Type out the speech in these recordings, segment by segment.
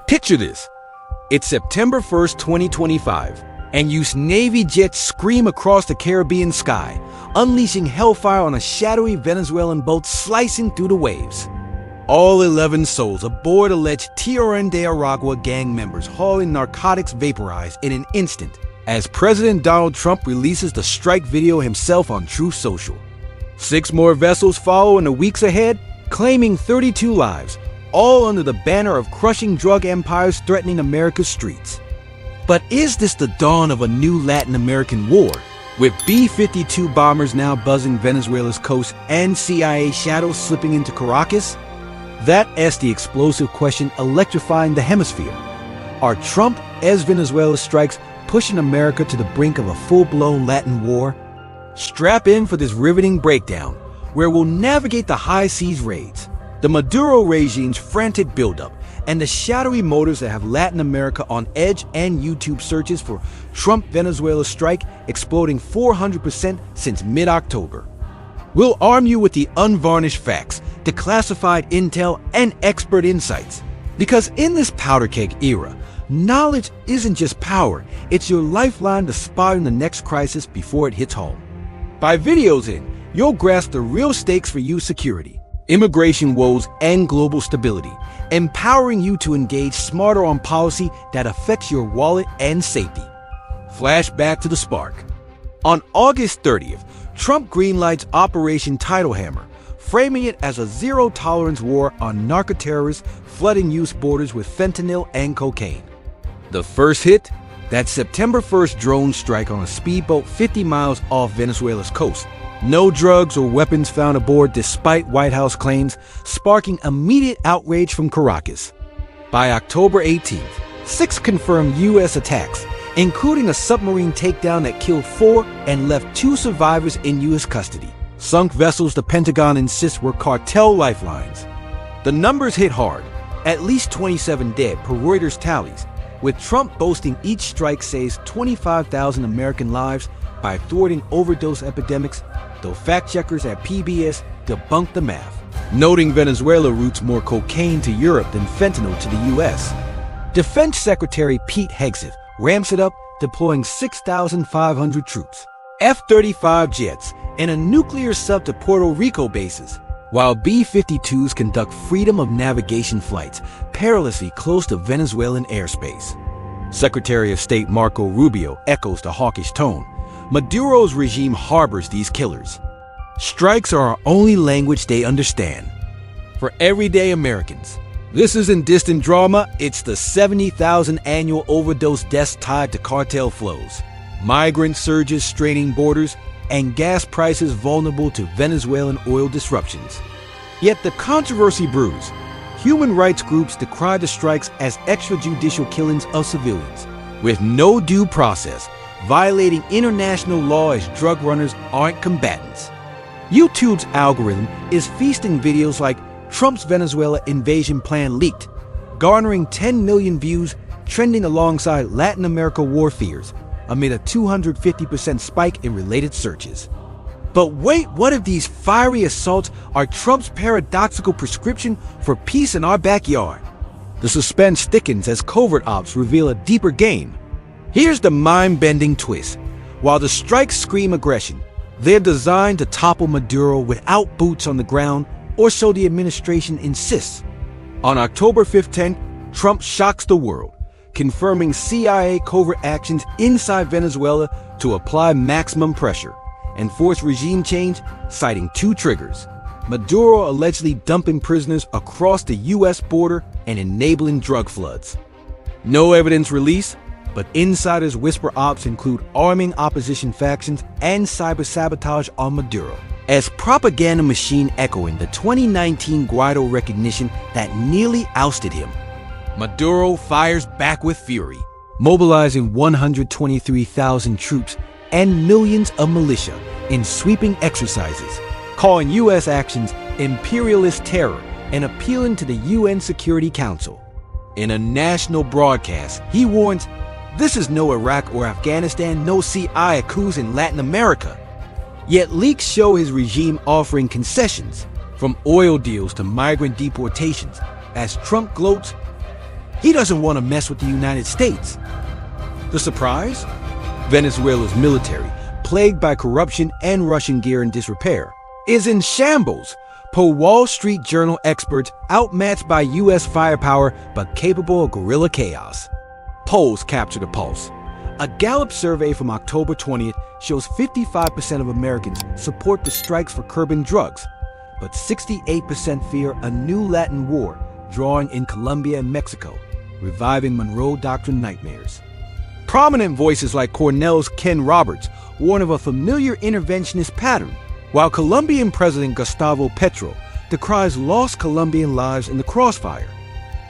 Picture this. It's September 1st, 2025, and US Navy jets scream across the Caribbean sky, unleashing hellfire on a shadowy Venezuelan boat slicing through the waves. All 11 souls aboard alleged Tren de Aragua gang members hauling narcotics vaporized in an instant as President Donald Trump releases the strike video himself on Truth Social. 6 more vessels follow in the weeks ahead, claiming 32 lives, all under the banner of crushing drug empires threatening America's streets. But is this the dawn of a new Latin American war, with B-52 bombers now buzzing Venezuela's coast and CIA shadows slipping into Caracas? That is the explosive question electrifying the hemisphere. Are Trump as Venezuela strikes pushing America to the brink of a full-blown Latin war? Strap in for this riveting breakdown, where we'll navigate the high seas raids, the Maduro regime's frantic buildup, and the shadowy motives that have Latin America on edge and YouTube searches for Trump-Venezuela strike exploding 400% since mid-October. We'll arm you with the unvarnished facts, declassified intel, and expert insights. Because in this powder keg era, knowledge isn't just power, it's your lifeline to spotting the next crisis before it hits home. By videos in, you'll grasp the real stakes for U.S. security, immigration woes, and global stability, empowering you to engage smarter on policy that affects your wallet and safety. Flashback to the spark. On August 30th, Trump greenlights Operation Titlehammer, framing it as a zero-tolerance war on narcoterrorists flooding U.S. borders with fentanyl and cocaine. The first hit? That September 1st drone strike on a speedboat 50 miles off Venezuela's coast. No drugs or weapons found aboard despite White House claims, sparking immediate outrage from Caracas. By October 18th, 6 confirmed U.S. attacks, including a submarine takedown that killed 4 and left 2 survivors in U.S. custody. Sunk vessels the Pentagon insists were cartel lifelines. The numbers hit hard, at least 27 dead per Reuters tallies, with Trump boasting each strike saves 25,000 American lives by thwarting overdose epidemics, though fact-checkers at PBS debunked the math, noting Venezuela routes more cocaine to Europe than fentanyl to the U.S. Defense Secretary Pete Hegseth ramps it up, deploying 6,500 troops, F-35 jets, and a nuclear sub to Puerto Rico bases, while B-52s conduct freedom of navigation flights perilously close to Venezuelan airspace. Secretary of State Marco Rubio echoes the hawkish tone. Maduro's regime harbors these killers. Strikes are our only language they understand. For everyday Americans, this isn't distant drama, it's the 70,000 annual overdose deaths tied to cartel flows, migrant surges straining borders, and gas prices vulnerable to Venezuelan oil disruptions. Yet the controversy brews. Human rights groups decry the strikes as extrajudicial killings of civilians, with no due process, violating international law as drug runners aren't combatants. YouTube's algorithm is feasting videos like Trump's Venezuela invasion plan leaked, garnering 10 million views, trending alongside Latin America war fears, amid a 250% spike in related searches. But wait, what if these fiery assaults are Trump's paradoxical prescription for peace in our backyard? The suspense thickens as covert ops reveal a deeper game. Here's the mind-bending twist. While the strikes scream aggression, they're designed to topple Maduro without boots on the ground, or so the administration insists. On October 15th, Trump shocks the world, confirming CIA covert actions inside Venezuela to apply maximum pressure and force regime change, citing 2 triggers: Maduro allegedly dumping prisoners across the U.S. border and enabling drug floods. No evidence released, but insiders whisper ops include arming opposition factions and cyber sabotage on Maduro, as propaganda machine echoing the 2019 Guaido recognition that nearly ousted him. Maduro fires back with fury, mobilizing 123,000 troops and millions of militia in sweeping exercises, calling U.S. actions imperialist terror and appealing to the UN Security Council. In a national broadcast, he warns, "This is no Iraq or Afghanistan, no CIA coups in Latin America." Yet leaks show his regime offering concessions, from oil deals to migrant deportations, as Trump gloats, He doesn't want to mess with the United States. The surprise? Venezuela's military, plagued by corruption and Russian gear in disrepair, is in shambles. Per Wall Street Journal experts, outmatched by U.S. firepower but capable of guerrilla chaos. Polls capture the pulse. A Gallup survey from October 20th shows 55% of Americans support the strikes for curbing drugs, but 68% fear a new Latin war drawing in Colombia and Mexico, reviving Monroe Doctrine nightmares. Prominent voices like Cornell's Ken Roberts warn of a familiar interventionist pattern, while Colombian President Gustavo Petro decries lost Colombian lives in the crossfire.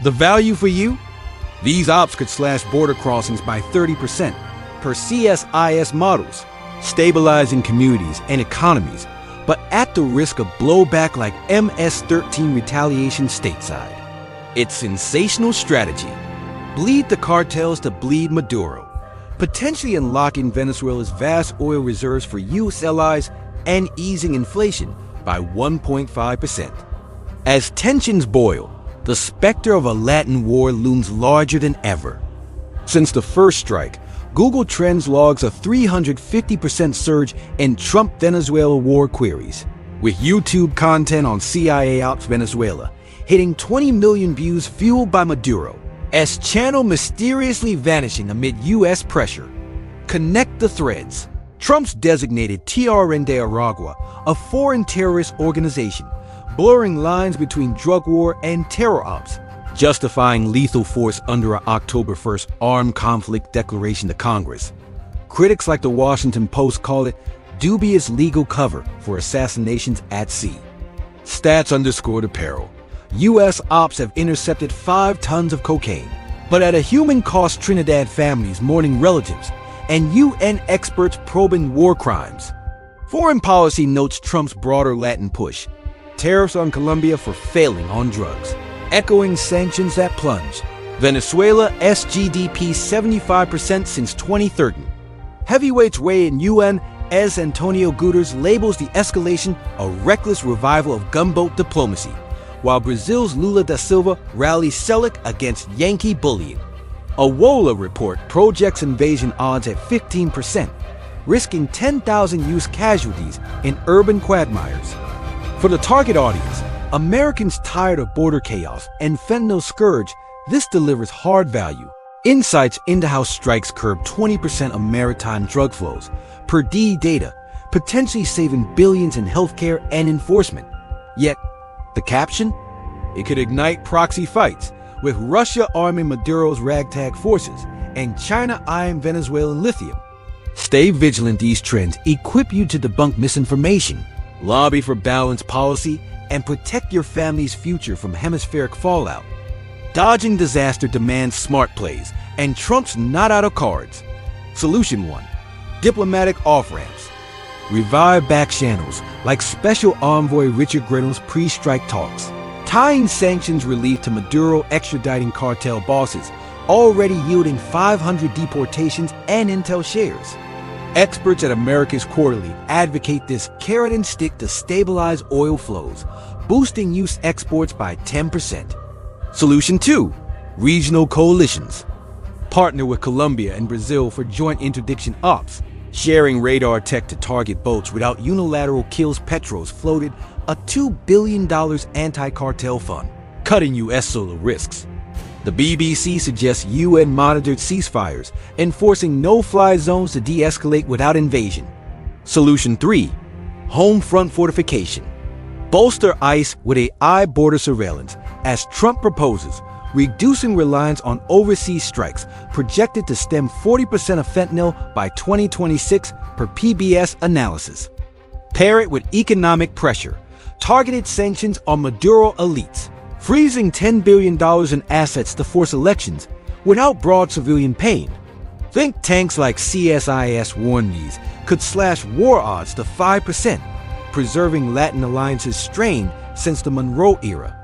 The value for you? These ops could slash border crossings by 30% per CSIS models, stabilizing communities and economies, but at the risk of blowback like MS-13 retaliation stateside. It's sensational strategy. Bleed the cartels to bleed Maduro, potentially unlocking Venezuela's vast oil reserves for U.S. allies and easing inflation by 1.5%. As tensions boil, the specter of a Latin war looms larger than ever. Since the first strike, Google Trends logs a 350% surge in Trump-Venezuela war queries, with YouTube content on CIA Ops Venezuela hitting 20 million views fueled by Maduro, as channel mysteriously vanishing amid U.S. pressure. Connect the threads. Trump's designated Tren de Aragua, a foreign terrorist organization, blurring lines between drug war and terror ops, justifying lethal force under an October 1st armed conflict declaration to Congress. Critics like the Washington Post call it dubious legal cover for assassinations at sea. Stats underscore the peril. U.S. ops have intercepted 5 tons of cocaine, but at a human cost Trinidad families mourning relatives and UN experts probing war crimes. Foreign policy notes Trump's broader Latin push, tariffs on Colombia for failing on drugs, echoing sanctions that plunge. Venezuela SGDP 75% since 2013. Heavyweights weigh in UN as Antonio Guterres labels the escalation a reckless revival of gunboat diplomacy, while Brazil's Lula da Silva rallies Selic against Yankee bullying. A WOLA report projects invasion odds at 15%, risking 10,000 U.S. casualties in urban quagmires. For the target audience, Americans tired of border chaos and fentanyl scourge, this delivers hard value. Insights into how strikes curb 20% of maritime drug flows, per D data, potentially saving billions in healthcare and enforcement. Yet, the caption? It could ignite proxy fights, with Russia arming Maduro's ragtag forces and China eyeing Venezuelan lithium. Stay vigilant. These trends equip you to debunk misinformation, lobby for balanced policy, and protect your family's future from hemispheric fallout. Dodging disaster demands smart plays, and Trump's not out of cards. Solution 1. Diplomatic off-ramps. Revive back channels like Special Envoy Richard Grenell's pre-strike talks, tying sanctions relief to Maduro extraditing cartel bosses, already yielding 500 deportations and intel shares. Experts at America's Quarterly advocate this carrot and stick to stabilize oil flows, boosting U.S. exports by 10%. Solution 2. Regional coalitions. Partner with Colombia and Brazil for joint interdiction ops. Sharing radar tech to target boats without unilateral kills. Petro's floated a $2 billion anti-cartel fund, cutting U.S. solo risks. The BBC suggests UN-monitored ceasefires, enforcing no-fly zones to de-escalate without invasion. Solution 3. Home front fortification. Bolster ICE with AI border surveillance, as Trump proposes, reducing reliance on overseas strikes, projected to stem 40% of fentanyl by 2026 per PBS analysis. Pair it with economic pressure, targeted sanctions on Maduro elites, freezing $10 billion in assets to force elections without broad civilian pain. Think tanks like CSIS warn these could slash war odds to 5%, preserving Latin alliances strained since the Monroe era.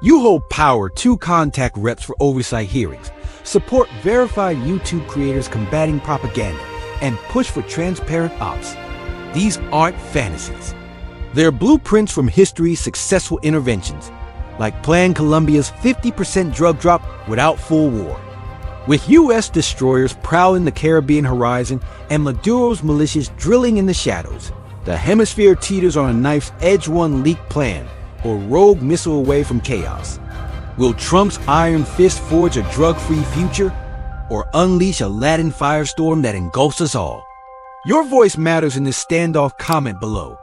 You hold power to contact reps for oversight hearings, support verified YouTube creators combating propaganda, and push for transparent ops. These aren't fantasies. They're blueprints from history's successful interventions. like Plan Colombia's 50% drug drop without full war. With U.S. destroyers prowling the Caribbean horizon and Maduro's militias drilling in the shadows, the hemisphere teeters on a knife's edge one leaked plan, or rogue missile away from chaos. Will Trump's iron fist forge a drug-free future, or unleash a Latin firestorm that engulfs us all? Your voice matters in this standoff. Comment below.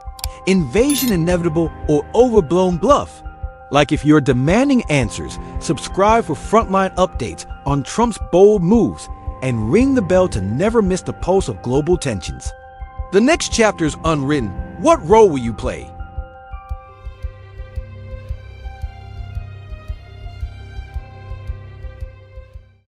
Invasion inevitable or overblown bluff? Like, if you're demanding answers, subscribe for frontline updates on Trump's bold moves and ring the bell to never miss the pulse of global tensions. The next chapter is unwritten. What role will you play?